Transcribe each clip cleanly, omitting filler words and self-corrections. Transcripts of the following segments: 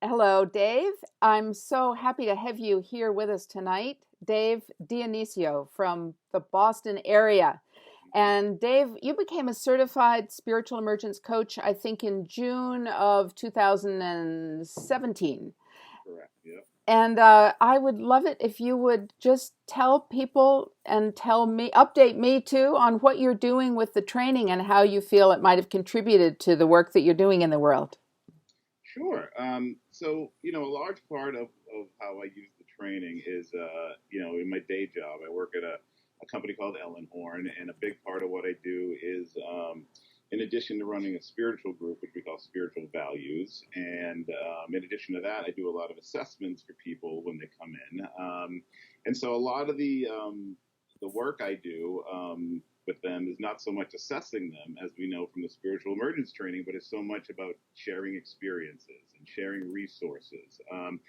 Hello, Dave. I'm so happy to have you here with us tonight. Dave Dionisio from the Boston area. Mhm. And Dave, you became a certified spiritual emergence coach, I think, in June of 2017. Correct. Yep. And I would love it if you would just tell people and tell me, update me too, on what you're doing with the training and how you feel it might have contributed to the work that you're doing in the world. Sure. A large part of how I use the training is, in my day job, I work at a company called Ellenhorn, and a big part of what I do is, in addition to running a spiritual group, which we call Spiritual Values, and in addition to that, I do a lot of assessments for people when they come in. And so a lot of the work I do with them is not so much assessing them, as we know from the spiritual emergence training, but it's so much about sharing experiences and sharing resources. And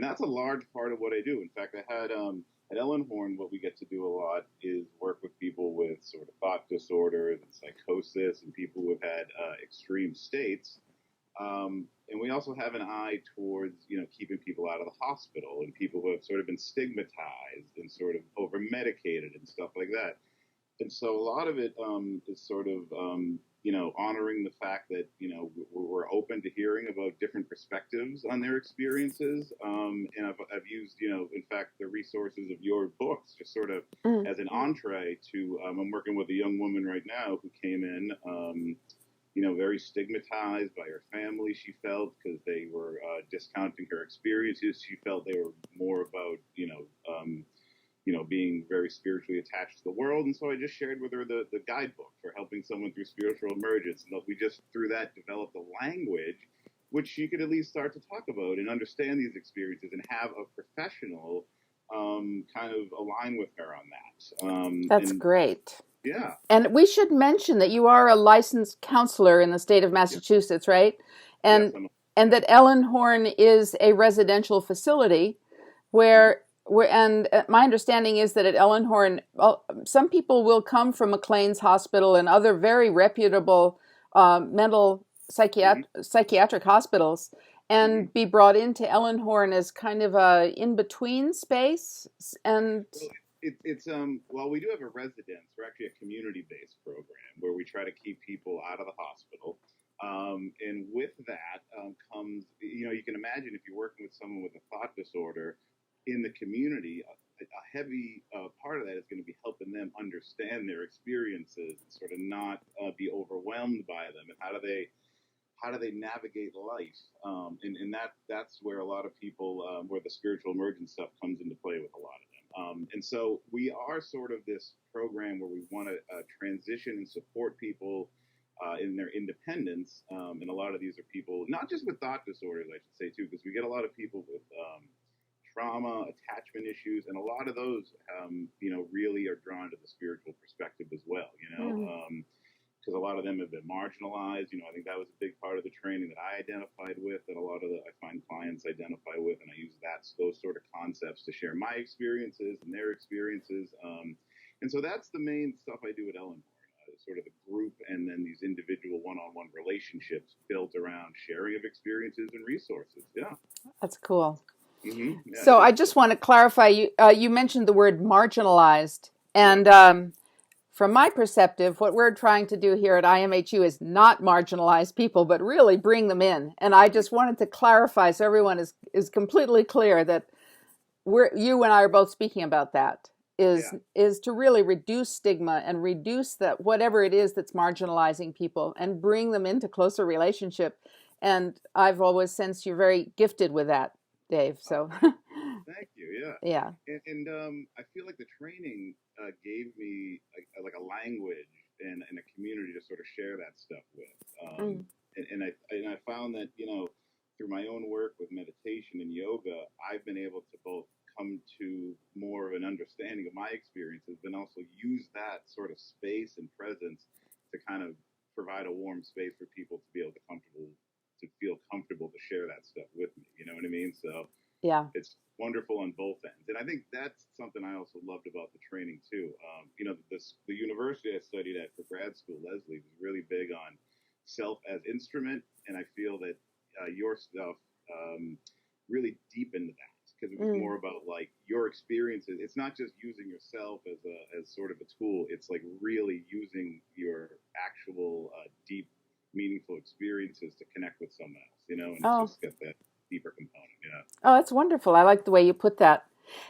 that's a large part of what I do. In fact, I had at Ellenhorn, what we get to do a lot is work with people with sort of thought disorders and psychosis and people who have had extreme states. And we also have an eye towards, keeping people out of the hospital and people who have sort of been stigmatized and sort of over medicated and stuff like that. And so a lot of it is sort of, honoring the fact that, we're open to hearing about different perspectives on their experiences. And I've used, in fact, the resources of your books just sort of Mm. as an entree to, I'm working with a young woman right now who came in, very stigmatized by her family, she felt, because they were discounting her experiences. She felt they were more about, being very spiritually attached to the world. And so I just shared with her the guidebook for helping someone through spiritual emergence. And we just, through that, developed a language which she could at least start to talk about and understand these experiences and have a professional kind of align with her on that. That's And great. yeah, And we should mention that you are a licensed counselor in the state of yes, Massachusetts, right? yes, And and that Ellenhorn is a residential facility mhm, where and my understanding is that at Ellenhorn, well, some people will come from McLean's Hospital and other very reputable mental mhm, psychiatric hospitals mhm. and be brought into Ellenhorn as kind of a in-between space. And Well, while we do have a residence, we're actually a community-based program where we try to keep people out of the hospital. And with that comes, you can imagine if you're working with someone with a thought disorder in the community, a heavy part of that is going to be helping them understand their experiences and sort of not be overwhelmed by them. And how do they navigate life? And that's where a lot of people, where the spiritual emergence stuff comes into play with a lot of them. And so we are sort of this program where we want to transition and support people in their independence. And a lot of these are people, not just with thought disorders, I should say, too, because we get a lot of people with trauma, attachment issues, and a lot of those, really are drawn to the spiritual perspective as well. mm, Because a lot of them have been marginalized. I think that was a big part of the training that I identified with, that a lot of I find clients identify with, and I use those sort of concepts to share my experiences and their experiences. And so that's the main stuff I do at Ellenborn, sort of the group, and then these individual one-on-one relationships built around sharing of experiences and resources. Yeah. that's cool. Yeah, So it I is. just want to clarify, you mentioned the word marginalized, Yep. and from my perspective, what we're trying to do here at IMHU is not marginalize people, but really bring them in. And I just wanted to clarify so everyone is completely clear that you and I are both speaking about that. Is Yeah. is to really reduce stigma and reduce that whatever it is that's marginalizing people and bring them into closer relationship. And I've always sensed you're very gifted with that, Dave. Oh, So thank you. Yeah. yeah. And I feel like the training gave me like a language and a community to sort of share that stuff with. Mm. And I found that, through my own work with meditation and yoga, I've been able to both come to more of an understanding of my experiences, but also use that sort of space and presence to kind of provide a warm space for people to be able to feel comfortable to share that stuff with me. You know what I mean? So Yeah. it's wonderful on both ends. And I think that's something I also loved about the training too. The university I studied at for grad school, Leslie, was really big on self as instrument, and I feel that your stuff really deepened that because it was Mm. more about like your experiences. It's not just using yourself as sort of a tool. It's like really using your actual deep, meaningful experiences to connect with someone else, and Oh, just get that deeper component. Yeah. oh, that's wonderful. I like the way you put that.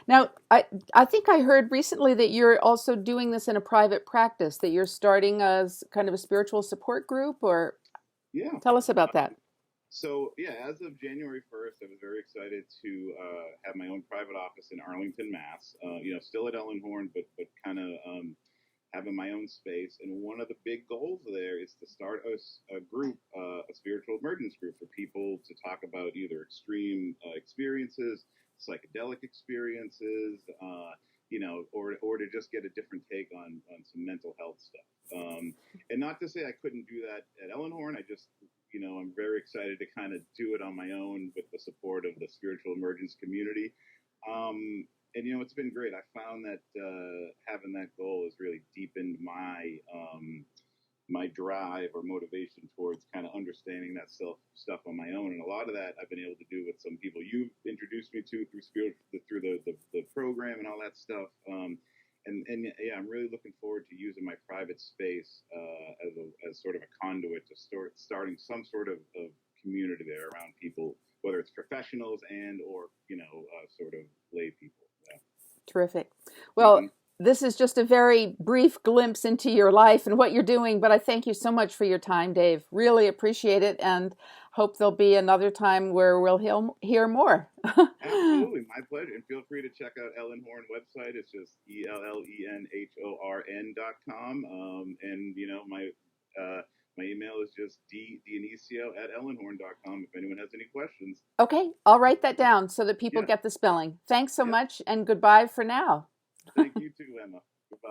Now, I think I heard recently that you're also doing this in a private practice, that you're starting as kind of a spiritual support group, or Yeah. tell us about that. So yeah, as of January 1st, I was very excited to have my own private office in Arlington, Mass. Still at Ellenhorn, but kind of having my own space. And one of the big goals there is to start a group, a spiritual emergence group for people to talk about either extreme experiences, psychedelic experiences, or to just get a different take on some mental health stuff. And not to say I couldn't do that at Ellenhorn. I just, I'm very excited to kind of do it on my own with the support of the spiritual emergence community. And it's been great. I found that having that goal has really deepened my drive or motivation towards kind of understanding that self stuff on my own. And a lot of that I've been able to do with some people you've introduced me to through the program and all that stuff. And yeah, I'm really looking forward to using my private space as sort of a conduit to starting some sort of community there around people, whether it's professionals and or sort of lay people. Yeah. Terrific. Well, Mm-hmm. this is just a very brief glimpse into your life and what you're doing, but I thank you so much for your time, Dave. Really appreciate it, and hope there'll be another time where we'll hear more. Absolutely, my pleasure. And feel free to check out Ellenhorn website. It's just ELLENHORN.com. And my email is just Dionisio@ellenhorn.com if anyone has any questions. Okay, I'll write that down so that people Yeah. get the spelling. Thanks so Yep. much, and goodbye for now. Thank you too, Emma. Goodbye.